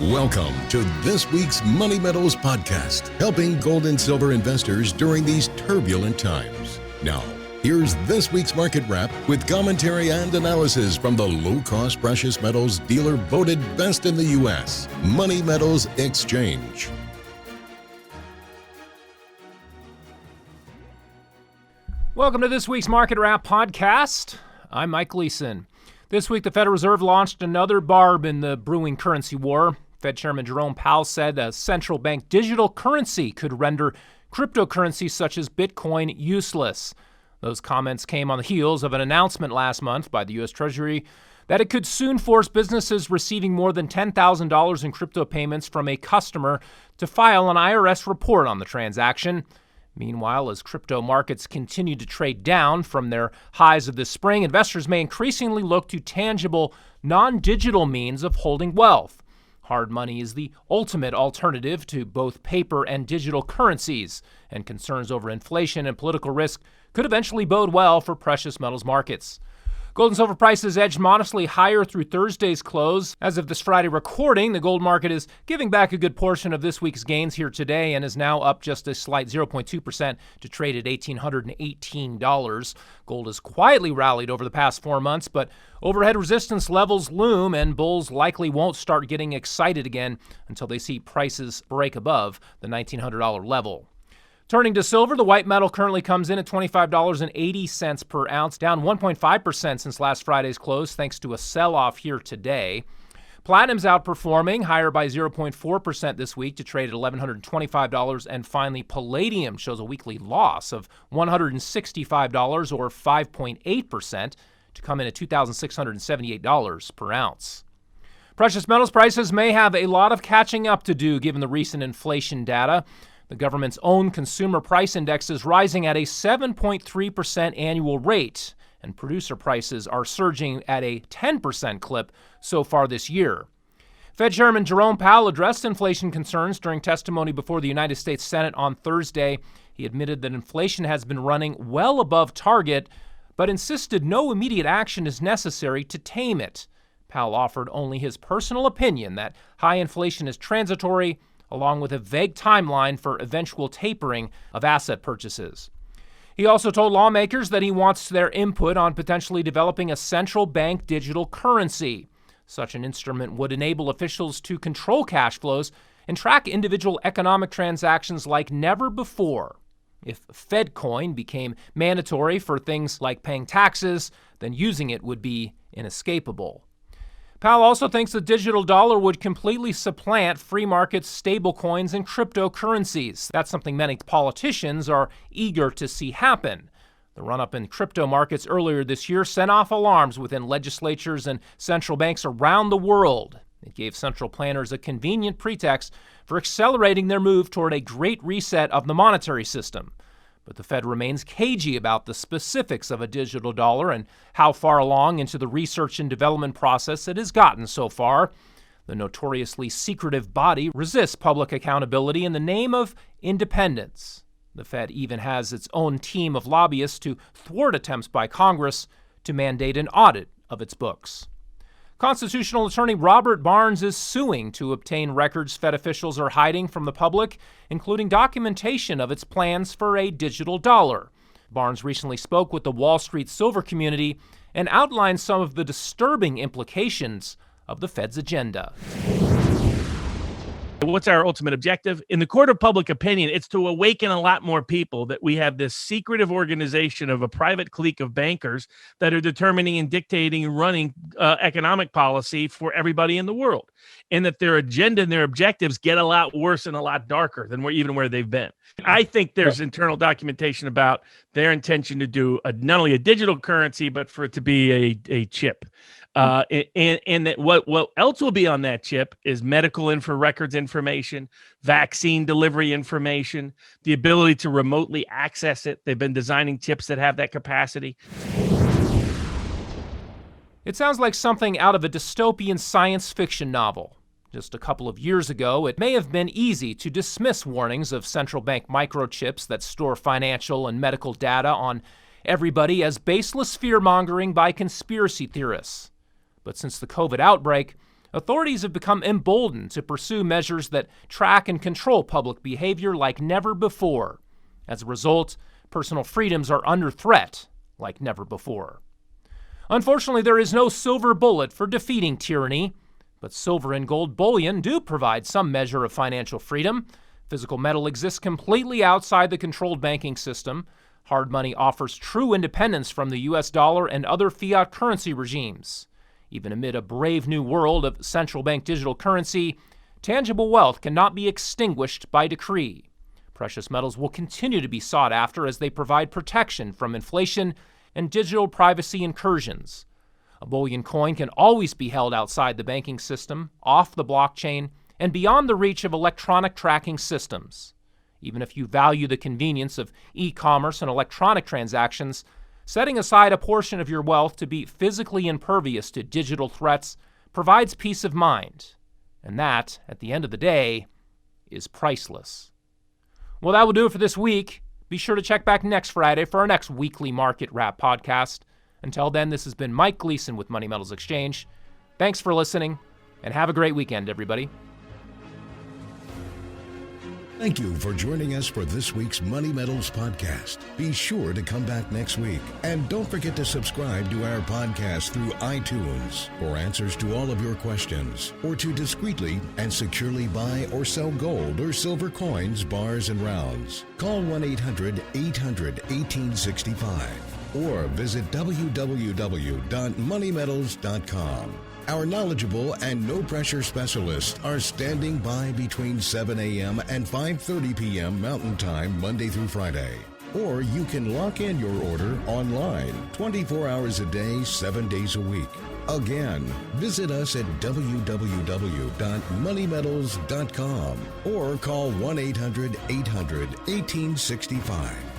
Welcome to this week's Money Metals podcast, helping gold and silver investors during these turbulent times. Now, here's this week's market wrap with commentary and analysis from the low-cost precious metals dealer voted best in the U.S., Money Metals Exchange. Welcome to this week's Market Wrap podcast. I'm Mike Gleason. This week, the Federal Reserve launched another barb in the brewing currency war. Fed Chairman Jerome Powell said a central bank digital currency could render cryptocurrencies such as Bitcoin useless. Those comments came on the heels of an announcement last month by the U.S. Treasury that it could soon force businesses receiving more than $10,000 in crypto payments from a customer to file an IRS report on the transaction. Meanwhile, as crypto markets continue to trade down from their highs of this spring, investors may increasingly look to tangible, non-digital means of holding wealth. Hard money is the ultimate alternative to both paper and digital currencies, and concerns over inflation and political risk could eventually bode well for precious metals markets. Gold and silver prices edged modestly higher through Thursday's close. As of this Friday recording, the gold market is giving back a good portion of this week's gains here today and is now up just a slight 0.2% to trade at $1,818. Gold has quietly rallied over the past 4 months, but overhead resistance levels loom, and bulls likely won't start getting excited again until they see prices break above the $1,900 level. Turning to silver, the white metal currently comes in at $25.80 per ounce, down 1.5% since last Friday's close, thanks to a sell-off here today. Platinum's outperforming, higher by 0.4% this week to trade at $1,125. And finally, palladium shows a weekly loss of $165 or 5.8% to come in at $2,678 per ounce. Precious metals prices may have a lot of catching up to do given the recent inflation data. The government's own consumer price index is rising at a 7.3% annual rate, and producer prices are surging at a 10% clip so far this year. Fed Chairman Jerome Powell addressed inflation concerns during testimony before the United States Senate on Thursday. He admitted that inflation has been running well above target, but insisted no immediate action is necessary to tame it. Powell offered only his personal opinion that high inflation is transitory, along with a vague timeline for eventual tapering of asset purchases. He also told lawmakers that he wants their input on potentially developing a central bank digital currency. Such an instrument would enable officials to control cash flows and track individual economic transactions like never before. If FedCoin became mandatory for things like paying taxes, then using it would be inescapable. Powell also thinks the digital dollar would completely supplant free market stablecoins and cryptocurrencies. That's something many politicians are eager to see happen. The run-up in crypto markets earlier this year sent off alarms within legislatures and central banks around the world. It gave central planners a convenient pretext for accelerating their move toward a great reset of the monetary system. But the Fed remains cagey about the specifics of a digital dollar and how far along into the research and development process it has gotten so far. The notoriously secretive body resists public accountability in the name of independence. The Fed even has its own team of lobbyists to thwart attempts by Congress to mandate an audit of its books. Constitutional attorney Robert Barnes is suing to obtain records Fed officials are hiding from the public, including documentation of its plans for a digital dollar. Barnes recently spoke with the Wall Street silver community and outlined some of the disturbing implications of the Fed's agenda. What's our ultimate objective? In the court of public opinion, it's to awaken a lot more people that we have this secretive organization of a private clique of bankers that are determining and dictating and running economic policy for everybody in the world, and that their agenda and their objectives get a lot worse and a lot darker than where they've been. I think there's internal documentation about their intention to do not only a digital currency, but for it to be a chip. And that what else will be on that chip is medical records information, vaccine delivery information, the ability to remotely access it. They've been designing chips that have that capacity. It sounds like something out of a dystopian science fiction novel. Just a couple of years ago, it may have been easy to dismiss warnings of central bank microchips that store financial and medical data on everybody as baseless fear-mongering by conspiracy theorists. But since the COVID outbreak, authorities have become emboldened to pursue measures that track and control public behavior like never before. As a result, personal freedoms are under threat like never before. Unfortunately, there is no silver bullet for defeating tyranny, but silver and gold bullion do provide some measure of financial freedom. Physical metal exists completely outside the controlled banking system. Hard money offers true independence from the U.S. dollar and other fiat currency regimes. Even amid a brave new world of central bank digital currency, tangible wealth cannot be extinguished by decree. Precious metals will continue to be sought after as they provide protection from inflation and digital privacy incursions. A bullion coin can always be held outside the banking system, off the blockchain, and beyond the reach of electronic tracking systems. Even if you value the convenience of e-commerce and electronic transactions, setting aside a portion of your wealth to be physically impervious to digital threats provides peace of mind. And that, at the end of the day, is priceless. Well, that will do it for this week. Be sure to check back next Friday for our next weekly Market Wrap podcast. Until then, this has been Mike Gleason with Money Metals Exchange. Thanks for listening, and have a great weekend, everybody. Thank you for joining us for this week's Money Metals podcast. Be sure to come back next week. And don't forget to subscribe to our podcast through iTunes for answers to all of your questions, or to discreetly and securely buy or sell gold or silver coins, bars, and rounds. Call 1-800-800-1865 or visit www.moneymetals.com. Our knowledgeable and no-pressure specialists are standing by between 7 a.m. and 5:30 p.m. Mountain Time, Monday through Friday. Or you can lock in your order online 24 hours a day, 7 days a week. Again, visit us at www.moneymetals.com or call 1-800-800-1865.